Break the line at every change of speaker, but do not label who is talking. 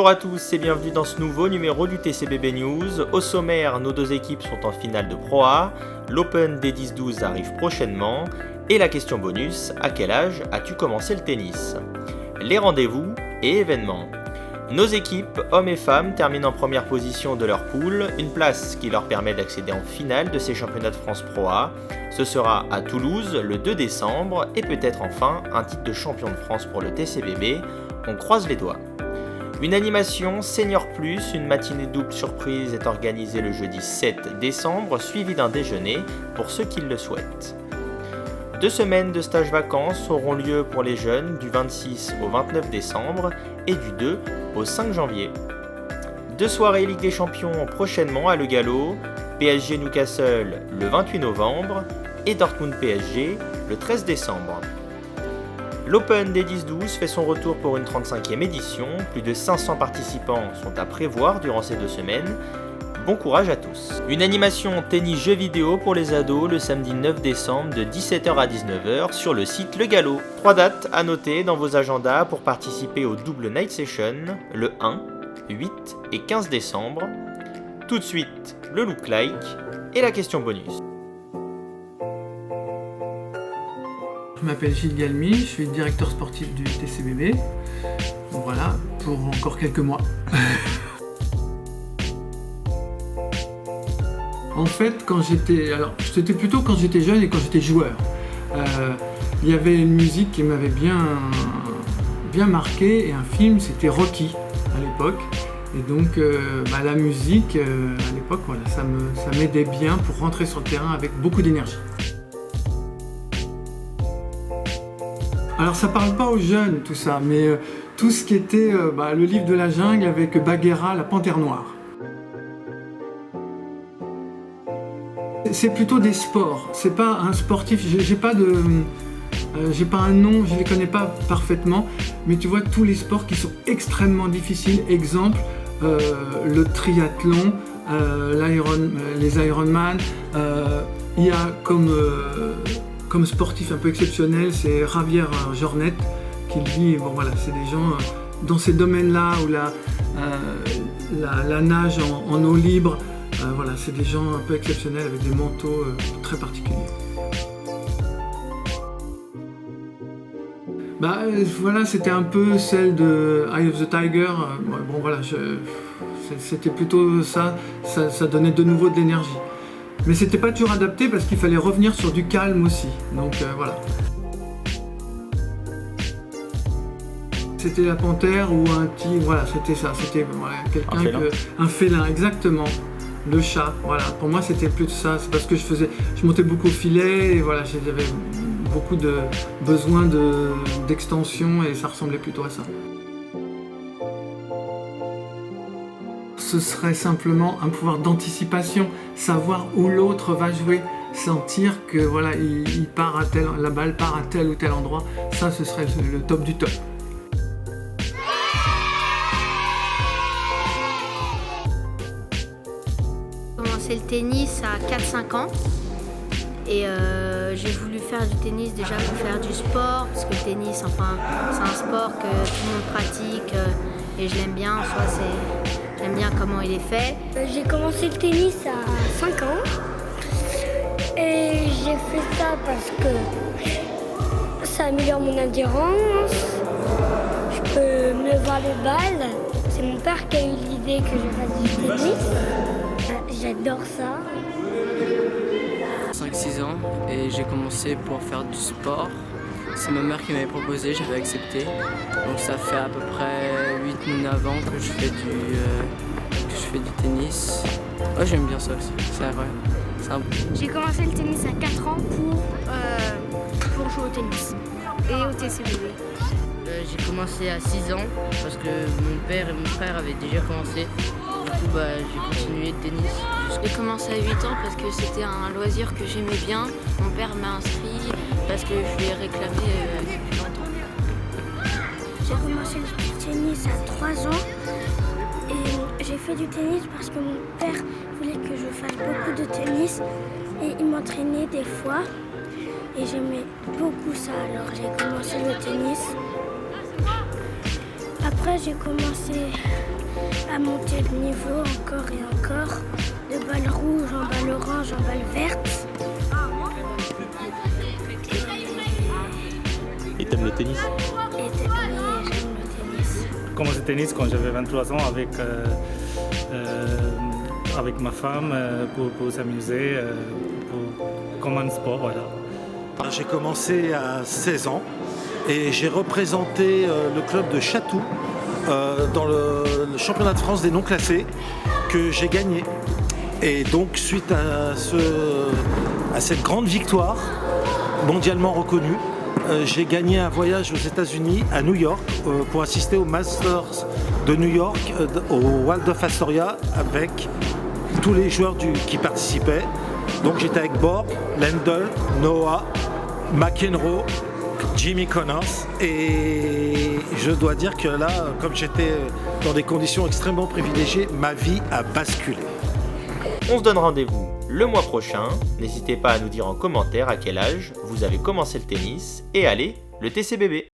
Bonjour à tous et bienvenue dans ce nouveau numéro du TCBB News. Au sommaire, nos deux équipes sont en finale de Pro A, l'Open des 10-12 arrive prochainement et la question bonus, à quel âge as-tu commencé le tennis? Les rendez-vous et événements. Nos équipes, hommes et femmes, terminent en première position de leur poule, une place qui leur permet d'accéder en finale de ces championnats de France Pro A. Ce sera à Toulouse le 2 décembre et peut-être enfin un titre de champion de France pour le TCBB. On croise les doigts. Une animation Senior Plus, une matinée double surprise est organisée le jeudi 7 décembre, suivie d'un déjeuner pour ceux qui le souhaitent. 2 semaines de stage vacances auront lieu pour les jeunes du 26 au 29 décembre et du 2 au 5 janvier. 2 soirées Ligue des Champions prochainement à Le Gallo, PSG Newcastle le 28 novembre et Dortmund PSG le 13 décembre. L'Open des 10-12 fait son retour pour une 35e édition, plus de 500 participants sont à prévoir durant ces 2 semaines. Bon courage à tous. Une animation tennis-jeux vidéo pour les ados le samedi 9 décembre de 17h à 19h sur le site Le Gallo. 3 dates à noter dans vos agendas pour participer au double night session le 1, 8 et 15 décembre. Tout de suite, le look like et la question bonus.
Je m'appelle Gilles Galmi, je suis directeur sportif du TCBB. Voilà, pour encore quelques mois. En fait, c'était plutôt quand j'étais jeune et quand j'étais joueur. Il y avait une musique qui m'avait bien marqué et un film, c'était Rocky à l'époque. Et donc la musique à l'époque, voilà, ça m'aidait bien pour rentrer sur le terrain avec beaucoup d'énergie. Alors ça parle pas aux jeunes tout ça, mais tout ce qui était le livre de la jungle avec Bagheera, la panthère noire. C'est plutôt des sports, c'est pas un sportif, j'ai pas un nom, je les connais pas parfaitement, mais tu vois tous les sports qui sont extrêmement difficiles, exemple le triathlon, les Ironman, il y a comme sportif un peu exceptionnel, c'est Javier Jornet qui lui, c'est des gens dans ces domaines-là où la nage en eau libre, c'est des gens un peu exceptionnels avec des manteaux très particuliers. C'était un peu celle de Eye of the Tiger. C'était plutôt ça donnait de nouveau de l'énergie. Mais c'était pas toujours adapté parce qu'il fallait revenir sur du calme aussi. Donc voilà. C'était la panthère ou un tigre, voilà, c'était ça. C'était un félin, exactement. Le chat, voilà. Pour moi, c'était plus ça. C'est parce que je montais beaucoup au filet et voilà, j'avais beaucoup de besoin d'extension et ça ressemblait plutôt à ça. Ce serait simplement un pouvoir d'anticipation, savoir où l'autre va jouer, sentir que la balle part à tel ou tel endroit. Ça, ce serait le top du top.
J'ai commencé le tennis à 4-5 ans et j'ai voulu faire du tennis déjà pour faire du sport, parce que le tennis, c'est un sport que tout le monde pratique et je l'aime bien, j'aime bien comment il est fait.
J'ai commencé le tennis à 5 ans et j'ai fait ça parce que ça améliore mon endurance, je peux mieux voir les balles. C'est mon père qui a eu l'idée que je fasse du tennis. J'adore ça.
5-6 ans et j'ai commencé pour faire du sport. C'est ma mère qui m'avait proposé, j'avais accepté. Donc ça fait à peu près 8-9 ans que je fais du tennis. Ouais, j'aime bien ça aussi, c'est vrai.
J'ai commencé le tennis à 4 ans pour jouer au tennis et au TCBB.
J'ai commencé à 6 ans parce que mon père et mon frère avaient déjà commencé. Du coup, j'ai continué le tennis.
J'ai commencé à 8 ans parce que c'était un loisir que j'aimais bien. Mon père m'a inscrit parce que je lui ai réclamé depuis longtemps.
J'ai commencé le tennis à 3 ans et j'ai fait du tennis parce que mon père voulait que je fasse beaucoup de tennis et il m'entraînait des fois et j'aimais beaucoup ça, alors j'ai commencé le tennis. Après, j'ai commencé à monter le niveau encore et encore. De balle rouge en balle orange en balle verte.
Et t'aimes le tennis?
Et oui, j'aime le tennis.
J'ai commencé le tennis quand j'avais 23 ans avec ma femme pour s'amuser, comme un sport, voilà.
J'ai commencé à 16 ans et j'ai représenté le club de Chatou dans le championnat de France des non classés que j'ai gagné. Et donc suite à cette grande victoire mondialement reconnue, j'ai gagné un voyage aux États-Unis, à New York, pour assister au Masters de New York, au Waldorf Astoria, avec tous les joueurs qui participaient. Donc j'étais avec Borg, Lendl, Noah, McEnroe, Jimmy Connors, et je dois dire que là, comme j'étais dans des conditions extrêmement privilégiées, ma vie a basculé.
On se donne rendez-vous le mois prochain. N'hésitez pas à nous dire en commentaire à quel âge vous avez commencé le tennis. Et allez, le TCBB!